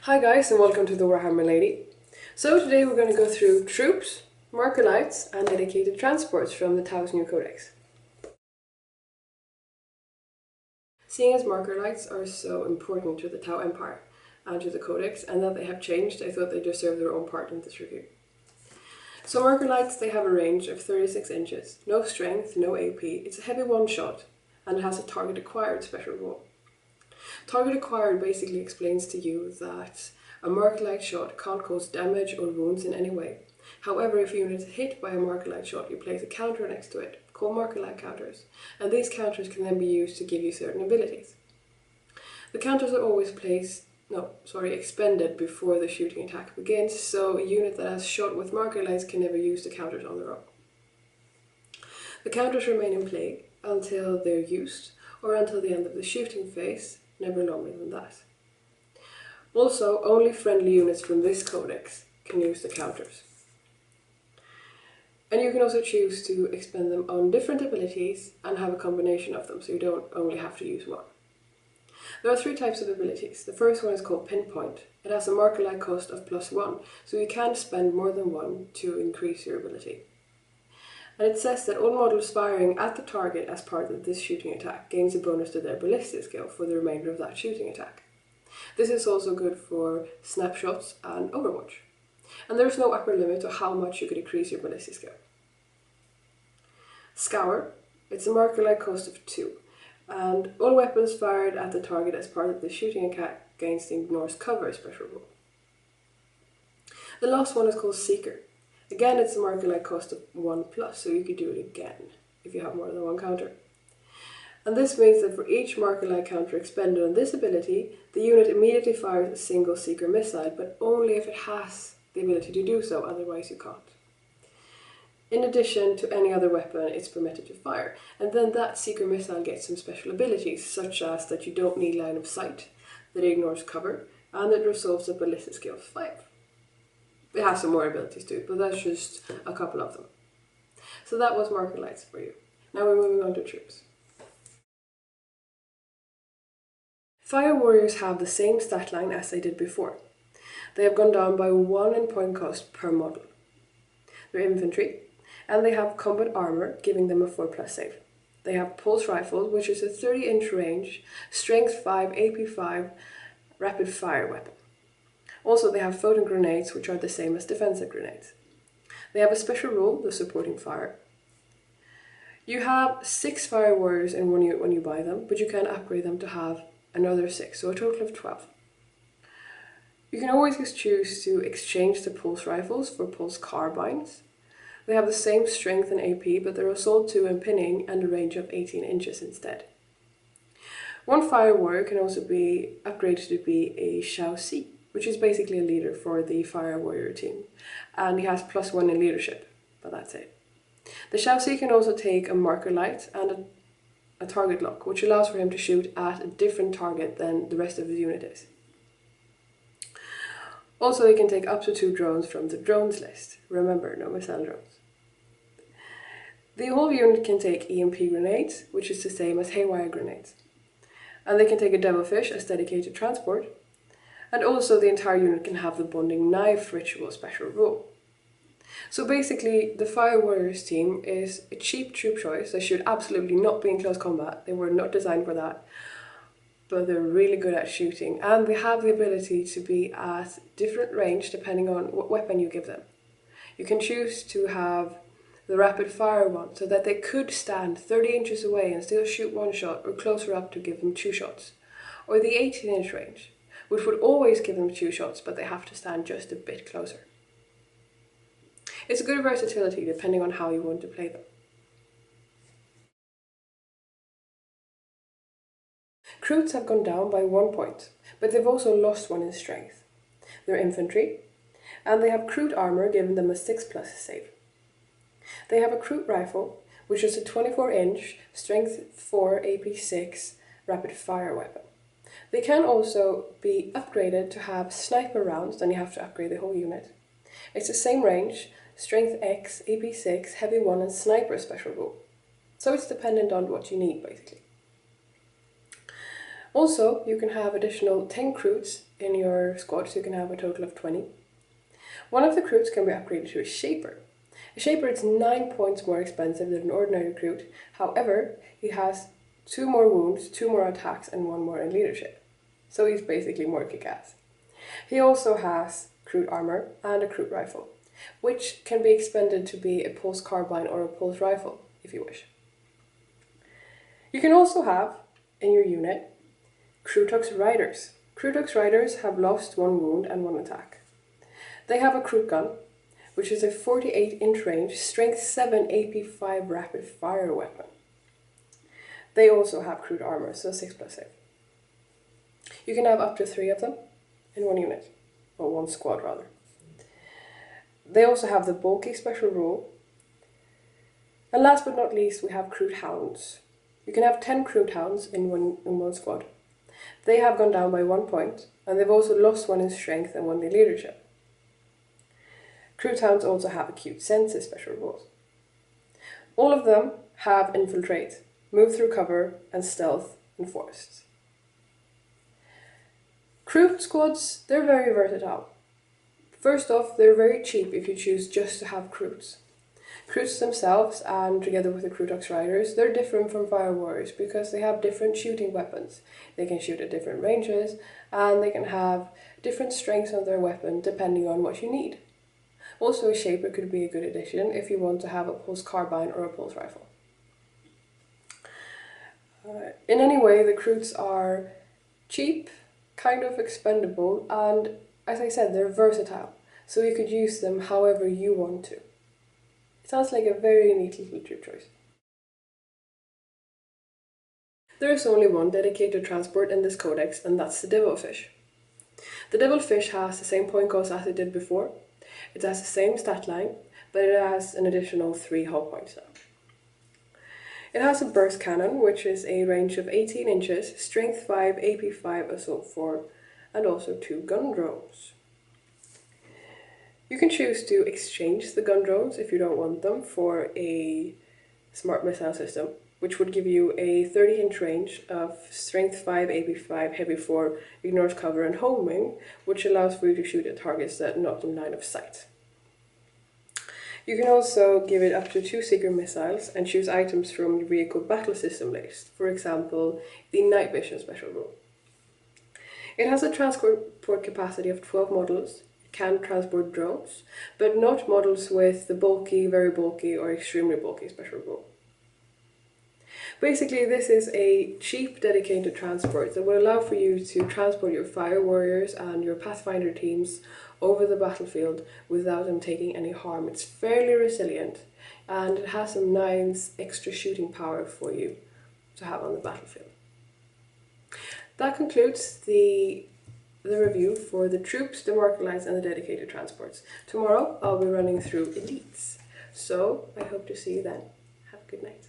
Hi guys, and welcome to the Warhammer Lady. So today we're going to go through troops, markerlights and dedicated transports from the Tau's new Codex. Seeing as markerlights are so important to the Tau Empire and to the Codex, and that they have changed, I thought they deserve their own part in this review. So markerlights, they have a range of 36 inches, no strength, no AP, it's a heavy one-shot, and it has a target acquired special rule. Target acquired basically explains to you that a markerlight shot can't cause damage or wounds in any way. However, if a unit is hit by a markerlight shot, you place a counter next to it, called markerlight counters, and these counters can then be used to give you certain abilities. The counters are always expended before the shooting attack begins, so a unit that has shot with markerlights can never use the counters on their own. The counters remain in play until they're used, or until the end of the shooting phase, never longer than that. Also, only friendly units from this codex can use the counters. And you can also choose to expend them on different abilities and have a combination of them, so you don't only have to use one. There are 3 types of abilities. The first one is called Pinpoint. It has a markerlight cost of +1, so you can spend more than one to increase your ability. And it says that all models firing at the target as part of this shooting attack gains a bonus to their ballistic skill for the remainder of that shooting attack. This is also good for snapshots and Overwatch. And there is no upper limit to how much you could increase your ballistic skill. Scour, it's a markerlight cost of 2, and all weapons fired at the target as part of the shooting attack gains the Ignores Cover special rule. The last one is called Seeker. Again, it's a markerlight cost of 1+, so you could do it again if you have more than one counter. And this means that for each markerlight counter expended on this ability, the unit immediately fires a single Seeker missile, but only if it has the ability to do so, otherwise you can't. In addition to any other weapon it's permitted to fire, and then that Seeker missile gets some special abilities, such as that you don't need line of sight, that it ignores cover, and it resolves a ballistic skill of 5. It has some more abilities too, but that's just a couple of them. So that was markerlights for you. Now we're moving on to troops. Fire warriors have the same stat line as they did before. They have gone down by 1 in point cost per model. They're infantry, and they have combat armor, giving them a 4+ save. They have pulse rifles, which is a 30-inch range, strength 5, AP 5, rapid fire weapon. Also, they have photon grenades, which are the same as defensive grenades. They have a special rule, the supporting fire. You have 6 fire warriors in one unit when you buy them, but you can upgrade them to have another 6, so a total of 12. You can always just choose to exchange the pulse rifles for pulse carbines. They have the same strength and AP, but they're assault 2 and pinning and a range of 18 inches instead. One fire warrior can also be upgraded to be a Xiaoxi, which is basically a leader for the fire warrior team, and he has +1 in leadership, but that's it. The Xiaoxi can also take a marker light and a target lock, which allows for him to shoot at a different target than the rest of his unit is. Also, he can take up to 2 drones from the drones list. Remember, no missile drones. The whole unit can take EMP grenades, which is the same as haywire grenades. And they can take a devilfish as dedicated transport. And also the entire unit can have the bonding knife ritual special rule. So basically, the Fire Warriors team is a cheap troop choice. They should absolutely not be in close combat. They were not designed for that. But they're really good at shooting, and they have the ability to be at different range depending on what weapon you give them. You can choose to have the rapid fire one, so that they could stand 30 inches away and still shoot 1 shot, or closer up to give them 2 shots. Or the 18-inch range, which would always give them 2 shots, but they have to stand just a bit closer. It's a good versatility depending on how you want to play them. Recruits have gone down by 1 point, but they've also lost 1 in strength. They're infantry, and they have recruit armor giving them a 6+ save. They have a recruit rifle, which is a 24-inch, strength 4, AP 6, rapid fire weapon. They can also be upgraded to have sniper rounds, then you have to upgrade the whole unit. It's the same range, strength X, AP 6, heavy 1 and sniper special rule. So it's dependent on what you need, basically. Also, you can have additional 10 recruits in your squad, so you can have a total of 20. One of the recruits can be upgraded to a Shaper. A Shaper is 9 points more expensive than an ordinary recruit, however, he has 2 more wounds, 2 more attacks, and 1 more in leadership. So he's basically more kick-ass. He also has crude armor and a crude rifle, which can be expended to be a pulse carbine or a pulse rifle, if you wish. You can also have, in your unit, Crutux Riders. Crutux Riders have lost 1 wound and 1 attack. They have a crude gun, which is a 48-inch range, strength 7 AP5 rapid fire weapon. They also have crude armor, so 6+8. You can have up to 3 of them in 1 unit, or 1 squad rather. They also have the bulky special rule. And last but not least, we have crude hounds. You can have 10 crude hounds in one squad. They have gone down by 1 point, and they've also lost 1 in strength and 1 in leadership. Crude hounds also have acute senses special rules. All of them have infiltrate, move through cover, and stealth in forests. Crude squads, they're very versatile. First off, they're very cheap if you choose just to have crudes. Crudes themselves, and together with the Crutux Riders, they're different from Fire Warriors because they have different shooting weapons. They can shoot at different ranges, and they can have different strengths on their weapon depending on what you need. Also, a Shaper could be a good addition if you want to have a pulse carbine or a pulse rifle. In any way, the crudes are cheap, kind of expendable, and as I said, they're versatile, so you could use them however you want to. It sounds like a very neat little troop choice. There is only one dedicated transport in this codex, and that's the Devilfish. The Devilfish has the same point cost as it did before. It has the same stat line, but it has an additional 3 hull points now. It has a burst cannon, which is a range of 18 inches, strength 5, AP5, assault 4, and also 2 gun drones. You can choose to exchange the gun drones if you don't want them for a smart missile system, which would give you a 30-inch range of strength 5, AP5, heavy 4, ignores cover and homing, which allows for you to shoot at targets that are not in line of sight. You can also give it up to 2 Seeker missiles and choose items from your vehicle battle system list, for example, the night vision special rule. It has a transport capacity of 12 models. Can transport drones, but not models with the bulky, very bulky, or extremely bulky special rule. Basically, this is a cheap, dedicated transport that will allow for you to transport your Fire Warriors and your Pathfinder teams over the battlefield without them taking any harm. It's fairly resilient, and it has some nice extra shooting power for you to have on the battlefield. That concludes the review for the troops, the markerlights, and the dedicated transports. Tomorrow I'll be running through elites. So I hope to see you then. Have a good night.